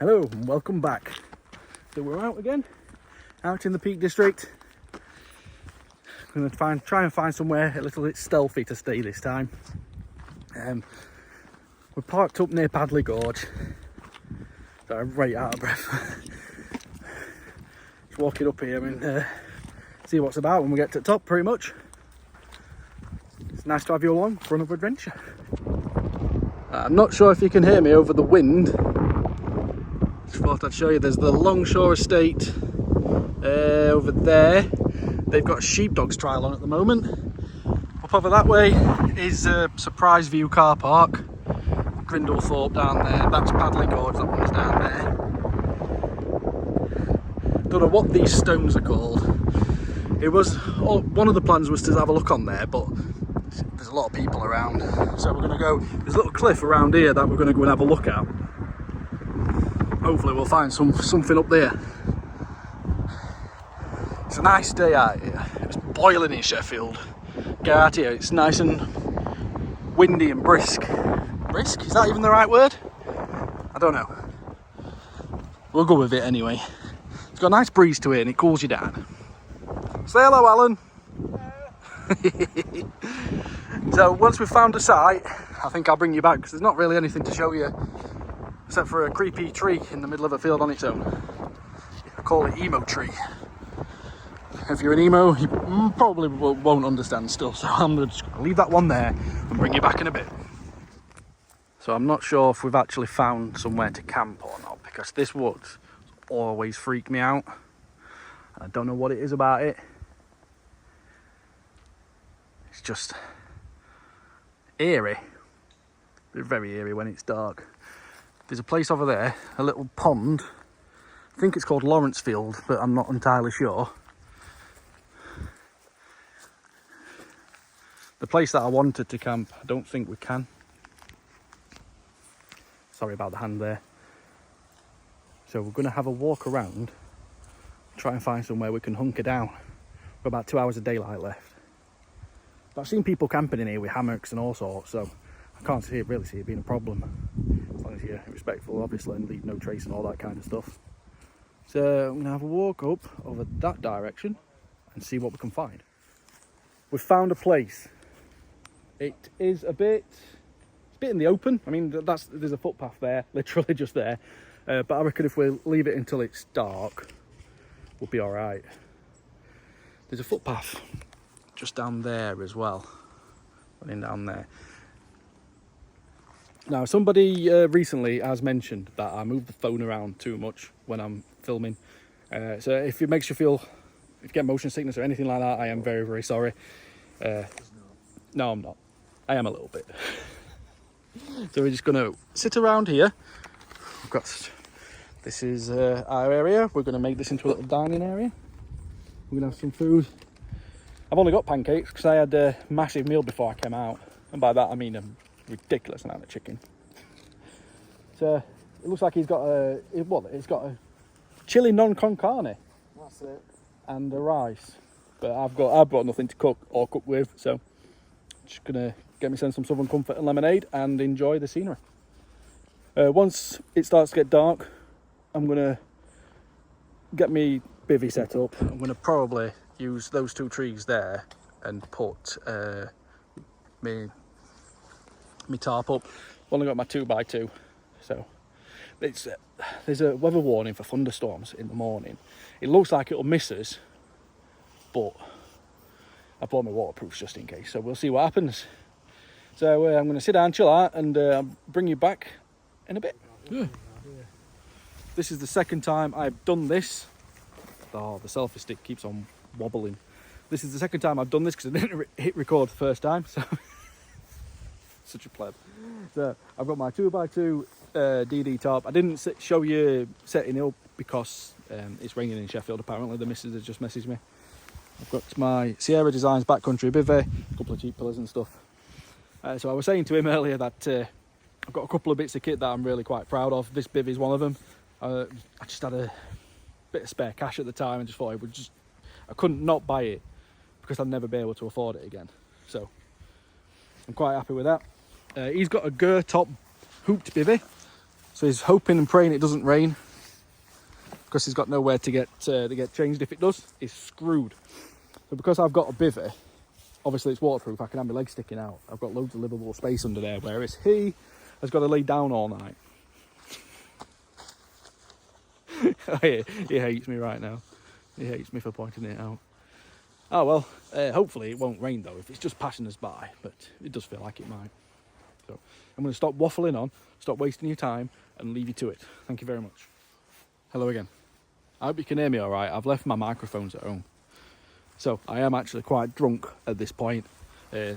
Hello and welcome back. So we're out again, out in the Peak District. I'm going to try and find somewhere a little bit stealthy to stay this time. We're parked up near Padley Gorge, so I'm right out of breath. Just walking up here and see what's about when we get to the top, pretty much. It's nice to have you along for another adventure. I'm not sure if you can hear me over the wind. Just thought I'd show you, there's the Longshore Estate over there. They've got a sheepdogs trial on at the moment. Up over that way is Surprise View car park. Grindlethorpe down there, that's Padley Gorge, that one's down there. Don't know what these stones are called. It was, one of the plans was to have a look on there, but there's a lot of people around. So we're going to go, there's a little cliff around here that we're going to go and have a look at. Hopefully we'll find something up there. It's a nice day out here. It's boiling in Sheffield. Get out here, it's nice and windy and brisk. Brisk? Is that even the right word? I don't know. We'll go with it anyway. It's got a nice breeze to it and it cools you down. Say hello, Alan. Hello. So once we've found a site, I think I'll bring you back because there's not really anything to show you except for a creepy tree in the middle of a field on its own. I call it emo tree. If you're an emo, you probably won't understand still, so I'm just going to leave that one there and bring you back in a bit. So I'm not sure if we've actually found somewhere to camp or not, because this woods always freak me out. I don't know what it is about it. It's just eerie. It's very eerie when it's dark. There's a place over there, a little pond. I think it's called Lawrencefield, but I'm not entirely sure. The place that I wanted to camp, I don't think we can. Sorry about the hand there. So we're going to have a walk around, try and find somewhere we can hunker down. We've got about 2 hours of daylight left. But I've seen people camping in here with hammocks and all sorts, so I can't really see it being a problem. As long as you're respectful, obviously, and leave no trace and all that kind of stuff. So I'm going to have a walk up over that direction and see what we can find. We've found a place. It is a bit in the open. I mean, there's a footpath there, literally just there. But I reckon if we leave it until it's dark, we'll be all right. There's a footpath just down there as well, running down there. Now, somebody recently has mentioned that I move the phone around too much when I'm filming. So if it makes you feel, if you get motion sickness or anything like that, I am very, very sorry. No, I'm not. I am a little bit. So we're just going to sit around here. This is our area. We're going to make this into a little dining area. We're going to have some food. I've only got pancakes because I had a massive meal before I came out. And by that I mean a ridiculous amount of chicken. So it looks like it's got a chili non con carne. That's it. And a rice. But I've got nothing to cook or cook with, so just gonna get myself some Southern Comfort and lemonade and enjoy the scenery. Once it starts to get dark, I'm gonna get me bivvy set up. I'm gonna probably use those two trees there and put me tarp up. I've only got my 2x2, so there's a weather warning for thunderstorms in the morning. It looks like it'll miss us, but I bought my waterproofs just in case, so we'll see what happens. So I'm going to sit down, chill out, and bring you back in a bit. Yeah. This is the second time I've done this. Oh, the selfie stick keeps on wobbling. This is the second time I've done this because I didn't hit record the first time, so such a pleb. So I've got my 2x2 DD tarp. I didn't show you setting up because it's raining in Sheffield apparently. The missus has just messaged me. I've got my Sierra Designs backcountry bivvy, a couple of cheap pillars and stuff. So I was saying to him earlier that I've got a couple of bits of kit that I'm really quite proud of. This bivvy is one of them. I just had a bit of spare cash at the time and just thought I couldn't not buy it because I'd never be able to afford it again. So I'm quite happy with that. He's got a Gur top hooped bivvy. So he's hoping and praying it doesn't rain, because he's got nowhere to get changed. If it does, he's screwed. So because I've got a bivvy, obviously it's waterproof, I can have my legs sticking out. I've got loads of livable space under there, whereas he has got to lay down all night. He hates me right now. He hates me for pointing it out. Oh well, hopefully it won't rain though, if it's just passing us by, but it does feel like it might. So I'm going to stop waffling on, stop wasting your time, and leave you to it. Thank you very much. Hello again. I hope you can hear me all right. I've left my microphones at home. So I am actually quite drunk at this point.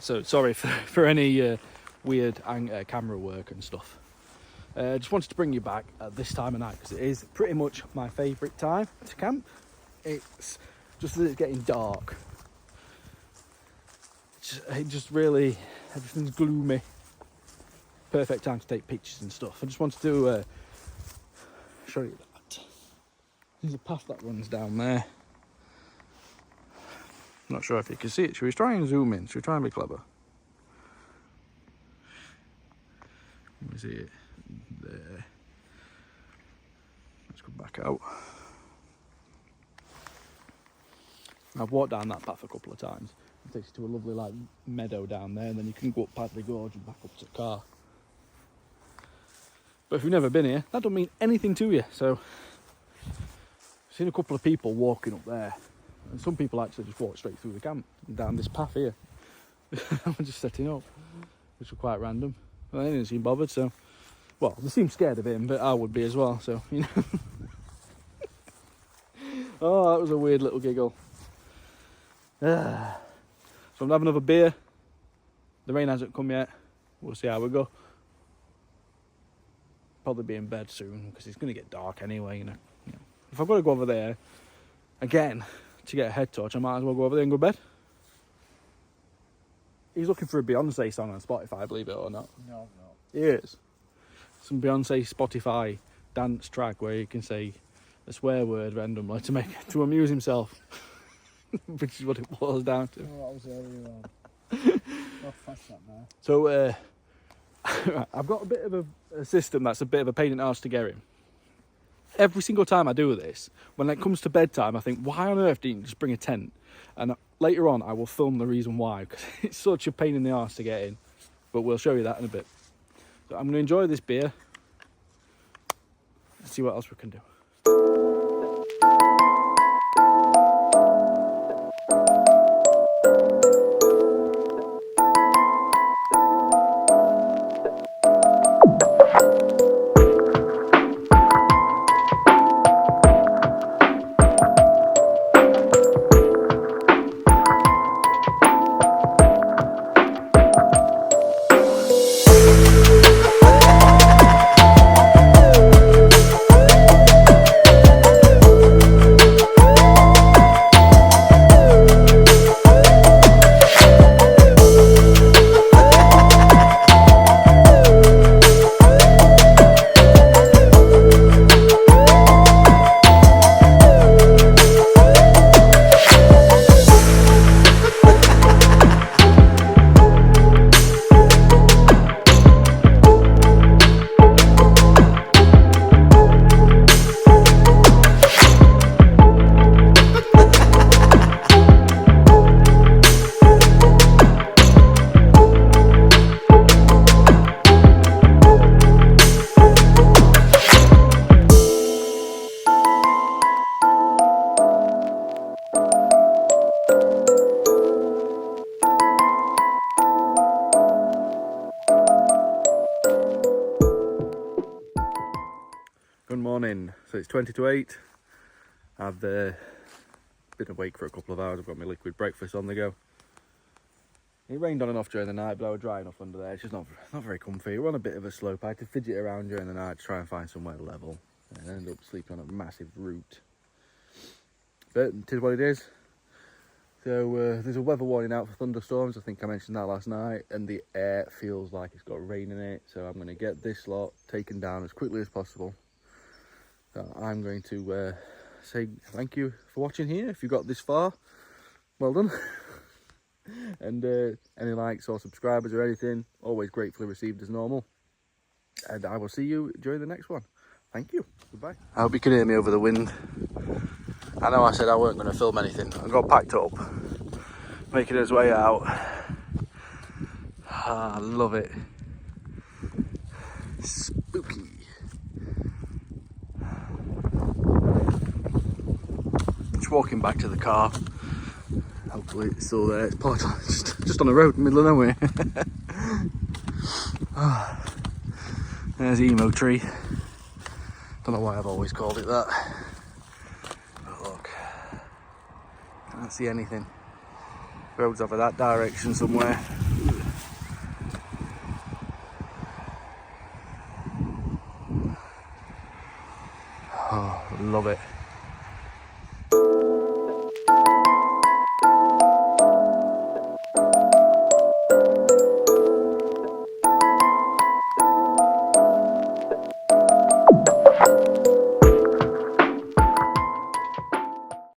So sorry for any weird camera work and stuff. Just wanted to bring you back at this time of night, because it is pretty much my favourite time to camp. It's just that it's getting dark. It just really, everything's gloomy. Perfect time to take pictures and stuff. I just wanted to show you that. There's a path that runs down there. Not sure if you can see it. Should we try and zoom in? Should we try and be clever? Let me see it. There. Let's go back out. I've walked down that path a couple of times. It takes you to a lovely like meadow down there, and then you can go up Padley Gorge and back up to the car. But if you've never been here, that don't mean anything to you. So I've seen a couple of people walking up there. And some people actually just walk straight through the camp down this path here. I'm just setting up, which was quite random. Well, they didn't seem bothered, so well, they seemed scared of him, but I would be as well. So you know. Oh, that was a weird little giggle. So I'm gonna have another beer. The rain hasn't come yet. We'll see how we go. Probably be in bed soon because it's gonna get dark anyway. You know. If I've got to go over there again to get a head torch, I might as well go over there and go to bed. He's looking for a Beyonce song on Spotify, believe it or not. No. He is. Some Beyonce Spotify dance track where you can say a swear word randomly to amuse himself. Which is what it boils down to. Oh, that was earlier on. I'll fetch that now. So I've got a bit of a system that's a bit of a pain in the arse to get in. Every single time I do this, when it comes to bedtime, I think, why on earth didn't you just bring a tent? And later on, I will film the reason why, because it's such a pain in the arse to get in. But we'll show you that in a bit. So I'm going to enjoy this beer. Let's see what else we can do. Good morning. So it's 20 to 8. I've been awake for a couple of hours. I've got my liquid breakfast on the go. It rained on and off during the night, but I was dry enough under there. It's just not very comfy. We're on a bit of a slope. I had to fidget around during the night to try and find somewhere level, and ended up sleeping on a massive root. But it is what it is. So there's a weather warning out for thunderstorms. I think I mentioned that last night, and the air feels like it's got rain in it. So I'm going to get this lot taken down as quickly as possible. So I'm going to say thank you for watching here. If you got this far, well done. And any likes or subscribers or anything, always gratefully received as normal. and I will see you during the next one. Thank you. Goodbye. I hope you can hear me over the wind. I know I said I weren't going to film anything. I got packed up, making his way out. I love it. Spooky. Just walking back to the car. Hopefully it's still there. It's parked just on the road in the middle of nowhere. There's Emo Tree. Don't know why I've always called it that. But look, can't see anything. Road's over that direction somewhere. Oh, love it.